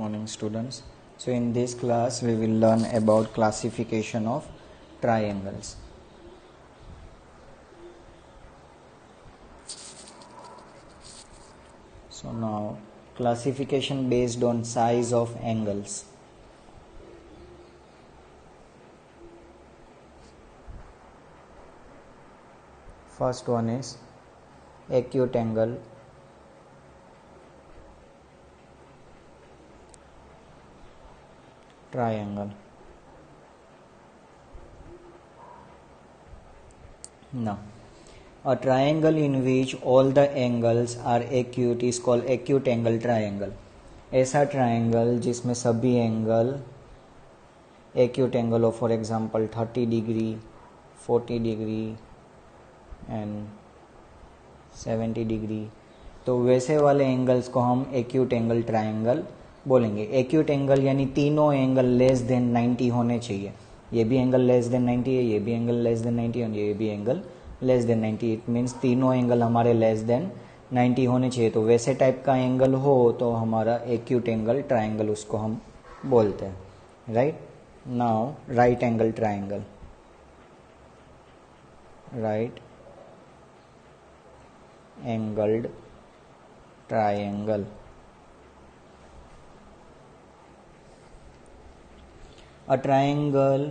morning, students. So in this class we will learn about classification of triangles. So now classification based on size of angles. First one is acute angle, triangle. Now, a triangle in which all the angles are acute is called acute angle triangle. ऐसा triangle जिसमें सभी angle acute angle हो, for example 30 degree, 40 degree and 70 degree, तो वैसे वाले angles को हम acute angle triangle बोलेंगे. एक्यूट एंगल यानी तीनों एंगल लेस देन 90 होने चाहिए. ये भी एंगल लेस देन 90 है, ये भी एंगल लेस देन 90 और ये भी angle less than 90. It means तीनों एंगल हमारे लेस देन 90 होने चाहिए. तो वैसे टाइप का एंगल हो तो हमारा एक्यूट एंगल ट्राइंगल उसको हम बोलते हैं. Right. Now right angle triangle. Right angled triangle. A triangle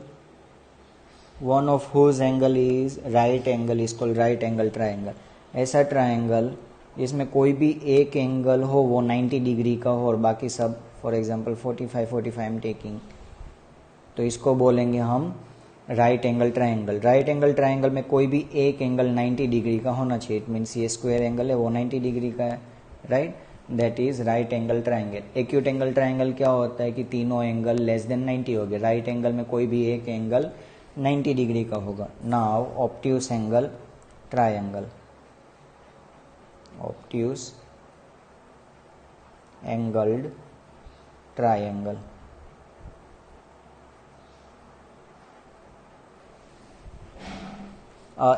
one of whose angle is right angle is called right angle triangle. ऐसा ट्राइंगल जिसमें कोई भी एक एंगल हो वो 90 डिग्री का हो और बाकी सब फॉर एग्जांपल 45 एम टेकिंग, तो इसको बोलेंगे हम right angle triangle. Right angle triangle में कोई भी एक एंगल 90 डिग्री का होना चाहिए. इट मीन्स ये स्क्वायर एंगल है वो 90 डिग्री का है. Right, that is right angle triangle. Acute angle triangle क्या होता है कि तीनों एंगल लेस देन 90 हो गए. राइट एंगल में कोई भी एक एंगल 90 डिग्री का होगा. Now obtuse angle triangle. Obtuse angled triangle.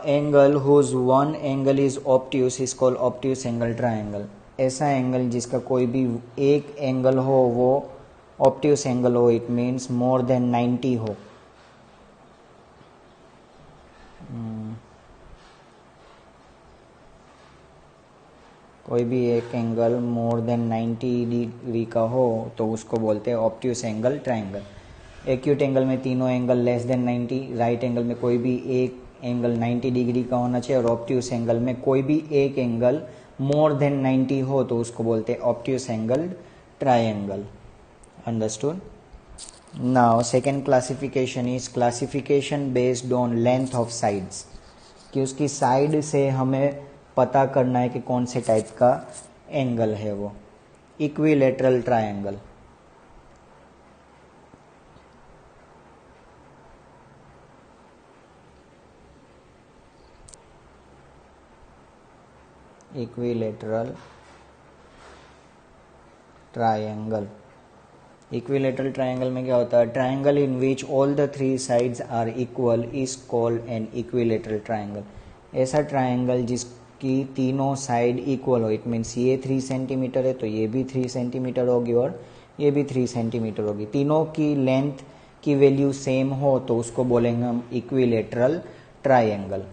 Angle whose one angle is obtuse is called obtuse angle triangle. ऐसा एंगल जिसका कोई भी एक एंगल हो वो obtuse एंगल हो. इट मीन्स मोर देन 90 हो. कोई भी एक एंगल मोर देन 90 डिग्री का हो तो उसको बोलते हैं obtuse angle triangle. Acute angle में तीनों angle less than 90. Right angle में कोई भी एक एंगल 90 डिग्री का होना चाहिए और ऑब्ट्यूस एंगल में कोई भी एक एंगल मोर देन 90 हो तो उसको बोलते हैं obtuse angle triangle. Understood. Now second classification is classification based on length of sides. कि उसकी साइड से हमें पता करना है कि कौन से टाइप का एंगल है वो. Equilateral triangle. Equilateral triangle. Equilateral triangle में क्या होता है? Triangle in which all the three sides are equal is called an equilateral triangle. ऐसा ट्राइंगल जिसकी तीनों साइड इक्वल हो. इट मीन्स ये 3 सेंटीमीटर है तो ये भी 3 सेंटीमीटर होगी और ये भी 3 सेंटीमीटर होगी. तीनों की लेंथ की वैल्यू सेम हो तो उसको बोलेंगे हम इक्विलेटरल ट्राइंगल.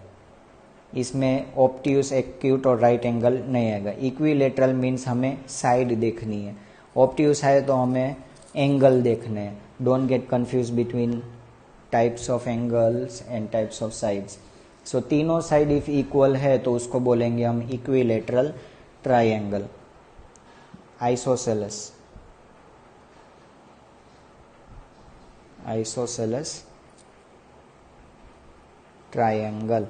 इसमें ऑब्ट्यूस, एक्यूट और राइट एंगल नहीं आएगा. इक्विलेटरल मीन्स हमें साइड देखनी है. ऑब्ट्यूस है तो हमें एंगल देखने हैं. Don't get confuse between types of angles and types of sides. So तीनों साइड इफ इक्वल है तो उसको बोलेंगे हम equilateral triangle. Isosceles. Isosceles triangle.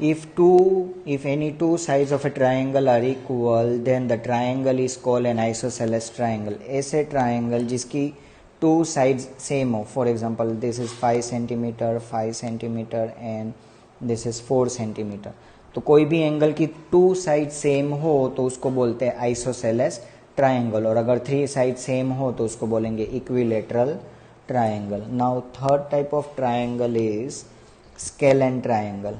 If any two sides of a triangle are equal, then the triangle is called an isosceles triangle. ऐसे triangle जिसकी two sides same हो. For example, this is 5 centimeter, 5 centimeter and this is 4 centimeter. तो कोई भी angle की two sides same हो तो उसको बोलते हैं isosceles triangle. और अगर 3 sides same हो तो उसको बोलेंगे equilateral triangle. Now third type of triangle is scalene triangle.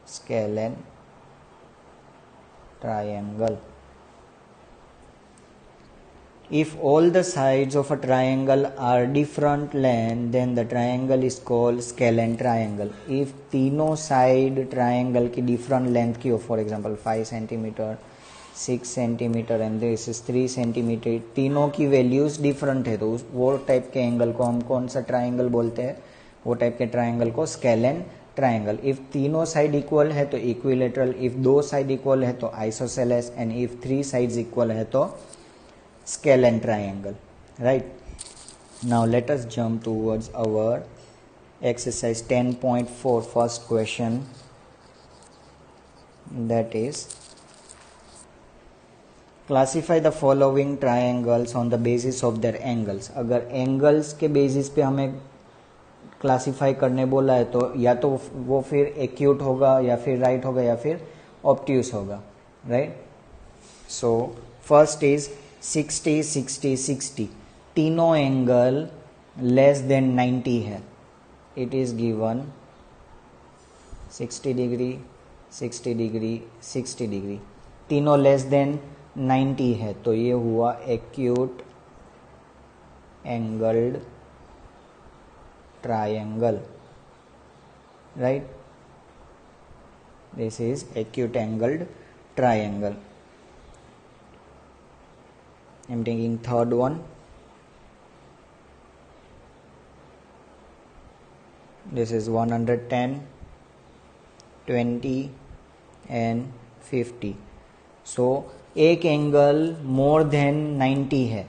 Scalene triangle. if all the sides of a triangle are different length then the triangle is called scalene triangle. if तीनों side triangle की different length की हो, for example 5 centimetre, 6 centimetre and this is 3 centimetre, तीनों की values different है, तो वो type के एंगल को हम कौन सा ट्रायंगल बोलते हैं? वो टाइप के ट्रायंगल को स्केलेन ट्रायंगल. इफ तीनों साइड इक्वल है तो इक्विलेटरल, इफ दो साइड इक्वल है तो isosceles, and if 3 sides equal है तो scalene triangle. Right, now let us jump towards our exercise 10.4 first question, that is classify the following triangles on the basis of their angles. अगर angles के basis पे हमें classify करने बोला है तो या तो वो फिर एक्यूट होगा या फिर राइट होगा या फिर ऑब्ट्यूस होगा. राइट, सो फर्स्ट इज 60 60 60, तीनों एंगल लेस देन 90 है. It is given 60 degree 60 degree 60 degree, तीनों लेस देन 90 है, तो ये हुआ acute angled triangle. Right, this is acute angled triangle. I'm taking third one. This is 110, 20 and 50. So एक angle मोर than 90 है,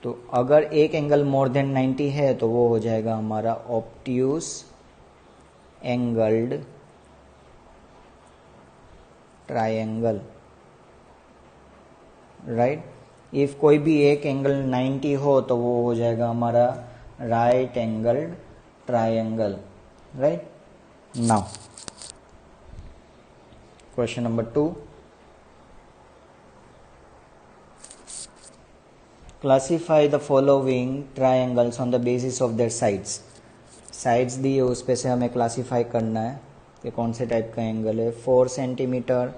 तो अगर एक एंगल मोर देन 90 है तो वो हो जाएगा हमारा obtuse angled triangle. Right, if कोई भी एक एंगल 90 हो तो वो हो जाएगा हमारा right angled triangle. Right, now question number 2, classify the following triangles on the basis of their sides. Sides दिए उस पे से हमें क्लासीफाई करना है कि कौन से टाइप का एंगल है. 4 सेंटीमीटर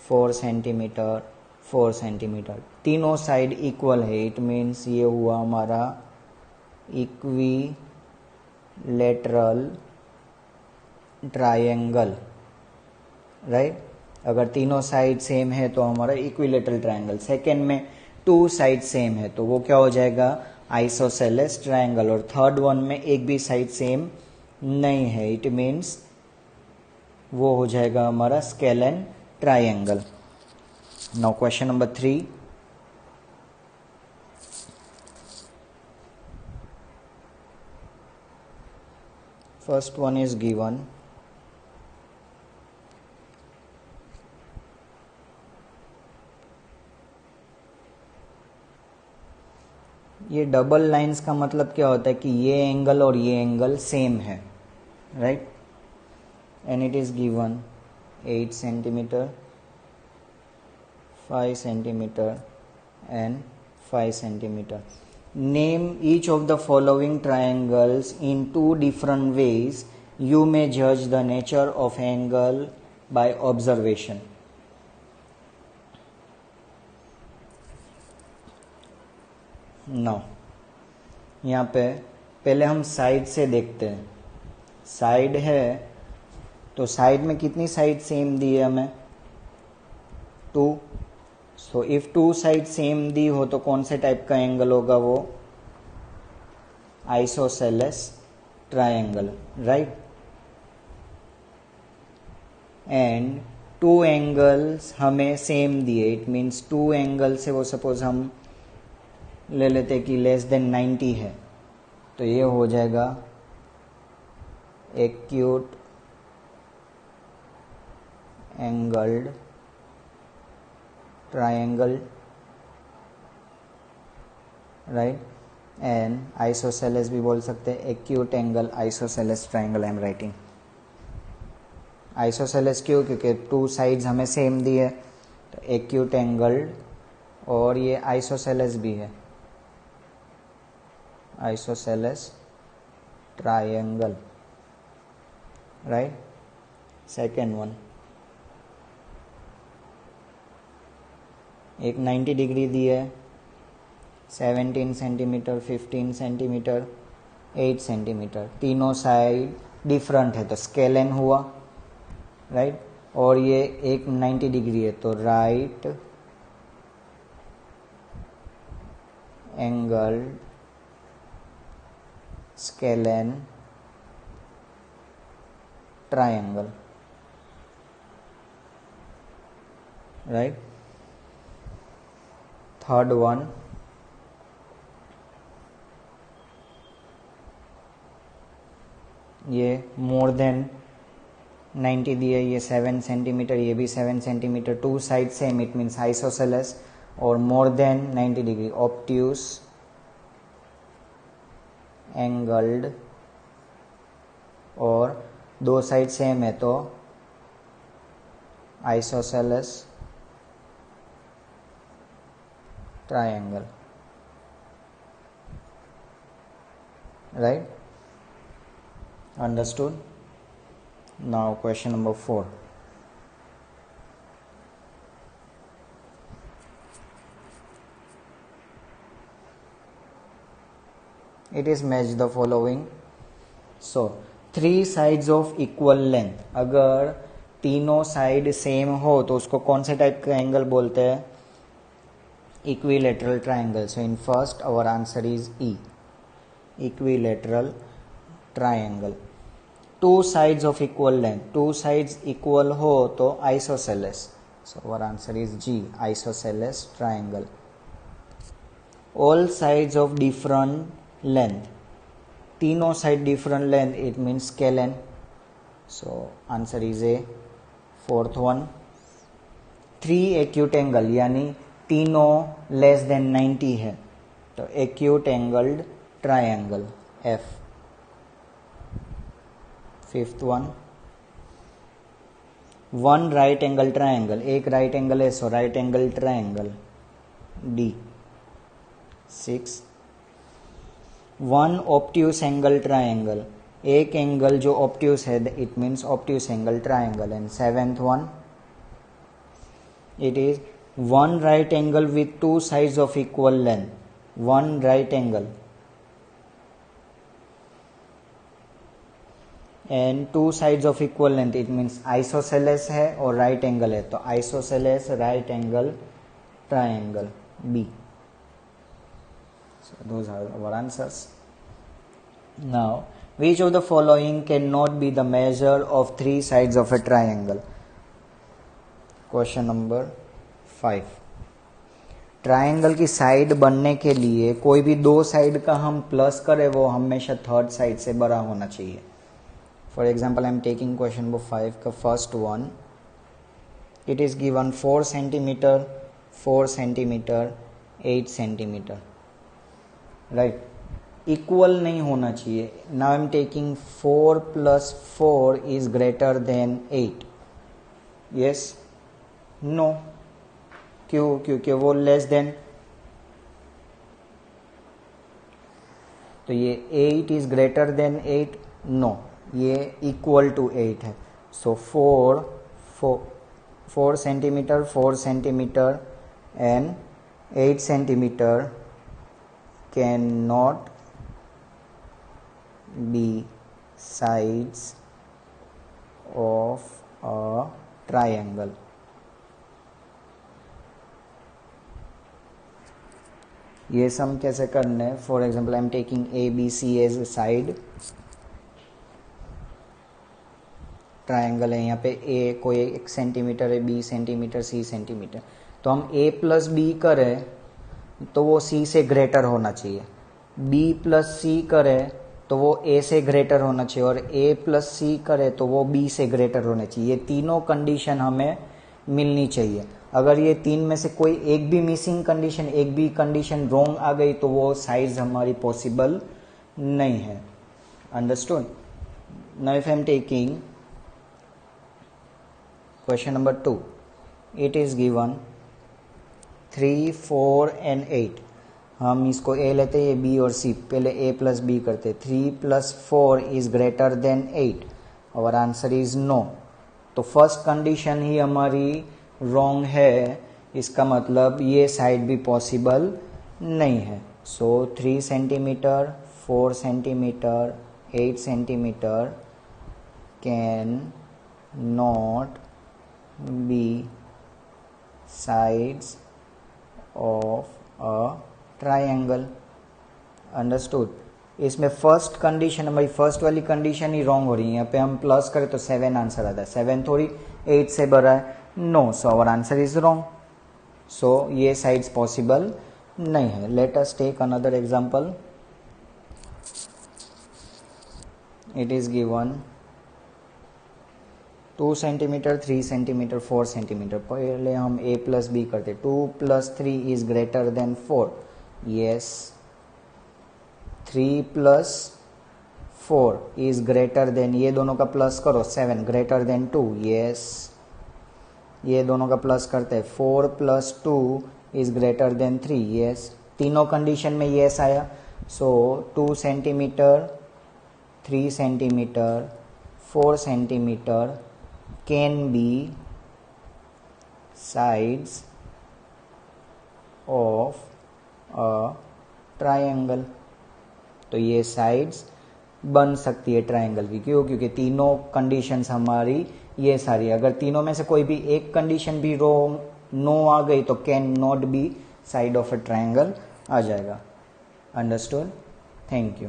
4 सेंटीमीटर 4 सेंटीमीटर, तीनों साइड इक्वल है, इट मीन्स ये हुआ हमारा इक्विलेटरल ट्रायंगल. राइट, अगर तीनों साइड सेम है तो हमारा इक्विलेटरल ट्रायंगल. सेकेंड में 2 साइड सेम है तो वो क्या हो जाएगा? Isosceles triangle. और थर्ड वन में एक भी साइड सेम नहीं है, इट मीन्स वो हो जाएगा हमारा scalene triangle. Now question number 3, first one is given ये डबल लाइंस का मतलब क्या होता है कि ये एंगल और ये एंगल सेम है. Right, and it is given 8 centimetre 5 centimeter and 5 centimeter. Name each of the following triangles in 2 different ways. You may judge the nature of angle by observation. Now, यहाँ पे पहले हम side से देखते हैं. Side है तो साइड में कितनी साइड सेम दी है हमें? 2. सो इफ 2 साइड सेम दी हो तो कौन से टाइप का एंगल होगा? वो isosceles triangle. Right, and 2 angles हमें सेम दिए, इट मीन्स 2 एंगल से वो सपोज हम ले लेते कि लेस देन 90 है, तो ये हो जाएगा acute angled triangle. Right, and isosceles भी बोल सकते हैं, acute angle isosceles triangle. I am writing isosceles क्यों? क्योंकि 2 साइड्स हमें सेम दी है, तो एक्यूट एंगल्ड, और ये आइसोसेलेस भी है, isosceles triangle. Right, second one, एक 90 डिग्री दी है 17 सेंटीमीटर, 15 सेंटीमीटर, 8 सेंटीमीटर, तीनों साइड डिफरेंट है तो स्केलेन हुआ, राइट। और ये एक 90 डिग्री है तो right angle scalene triangle, right. Third one, ये मोर देन 90 दिए, ये 7 सेंटीमीटर, ये भी 7 centimetre, two side same, it means isosceles. और more than 90 degree obtuse angled, और दो साइड सेम है तो isosceles triangle, right. Understood? Now question number 4. It is match the following. So, three sides of equal length. अगर तीनों side same हो तो उसको कौन से टाइप का एंगल बोलते हैं? Equilateral triangle. So in first our answer is E. Equilateral triangle. Two sides of equal length, two sides equal हो तो isosceles, so our answer is G, isosceles triangle. All sides of different length, तीनों side different length, it means scalene, so answer is A fourth one. Three acute angle यानी तीनों less than 90 है तो acute angled triangle, F. Fifth one, one right angle triangle, एक right angle है so right angle triangle, D. Six, one obtuse angle triangle, एक angle जो obtuse है it means obtuse angle triangle. And seventh one, it is one right angle with two sides of equal length, one right angle and two sides of equal length, it means isosceles है और right angle है तो isosceles right angle triangle, B. So those are our answers. Now which of the following cannot be the measure of three sides of a triangle? Question number 5, triangle की side बनने के लिए कोई भी दो side का हम प्लस करें वो हमेशा थर्ड साइड से बड़ा होना चाहिए। For example I am taking question number 5 का first one, it is given 4 centimetre 4 centimetre 8 centimetre, right. Equal नहीं होना चाहिए। Now I am taking 4 + 4 is greater than 8, yes, no, क्यों? क्योंकि वो लेस देन, तो ये 8 इज ग्रेटर देन 8, नो, ये इक्वल टू 8 है। So 4 centimetre 4 centimetre and 8 centimetre can not B sides of a triangle. ये सम कैसे करने? For example I am taking A B C as a side, triangle है, यहाँ पे ए कोई 1 centimetre है, बी सेंटीमीटर, सी सेंटीमीटर, तो हम ए प्लस बी करें तो वो सी से ग्रेटर होना चाहिए, बी प्लस सी करें तो वो ए से ग्रेटर होना चाहिए, और ए प्लस सी करे तो वो बी से ग्रेटर होना चाहिए। ये तीनों कंडीशन हमें मिलनी चाहिए। अगर ये तीन में से कोई एक भी मिसिंग कंडीशन, एक भी कंडीशन रॉन्ग आ गई तो वो साइज हमारी पॉसिबल नहीं है। Understood? Now if I am taking question number 2, it is given 3, 4 and 8। हम इसको ए लेते हैं, बी और सी, पहले ए प्लस बी करते। 3 + 4 is greater than 8, our answer is no. तो फर्स्ट कंडीशन ही हमारी रॉन्ग है, इसका मतलब ये साइड भी पॉसिबल नहीं है. सो 3 centimetre, 4 centimetre, 8 centimetre can not B sides of a triangle. Understood. इसमें फर्स्ट कंडीशन, हमारी फर्स्ट वाली कंडीशन ही रॉन्ग हो रही है. यहाँ पे हम प्लस करें तो 7 आंसर आता है. 7 थोड़ी 8 से बड़ा है. No. So our answer is wrong. So ये साइड्स पॉसिबल नहीं है. Let us take another example. It is given 2 centimetre, 3 centimetre, 4 centimetre. पहले हम a प्लस बी करते. 2 plus 3 is greater than 4. Yes. 3 plus 4 is greater than, ये दोनों का plus करो, 7 ग्रेटर देन 2. यस. ये दोनों का प्लस करते हैं. 4 plus 2 is greater then 3. Yes. तीनों कंडीशन में यस आया. सो 2 centimetre, 3 centimetre, 4 centimetre can be sides of a triangle. तो ये साइड्स बन सकती है ट्राइंगल की. क्यों? क्योंकि तीनों कंडीशंस हमारी ये सारी, अगर तीनों में से कोई भी एक कंडीशन भी नो आ गई तो can not be side of a triangle आ जाएगा. अंडरस्टूड. Thank you.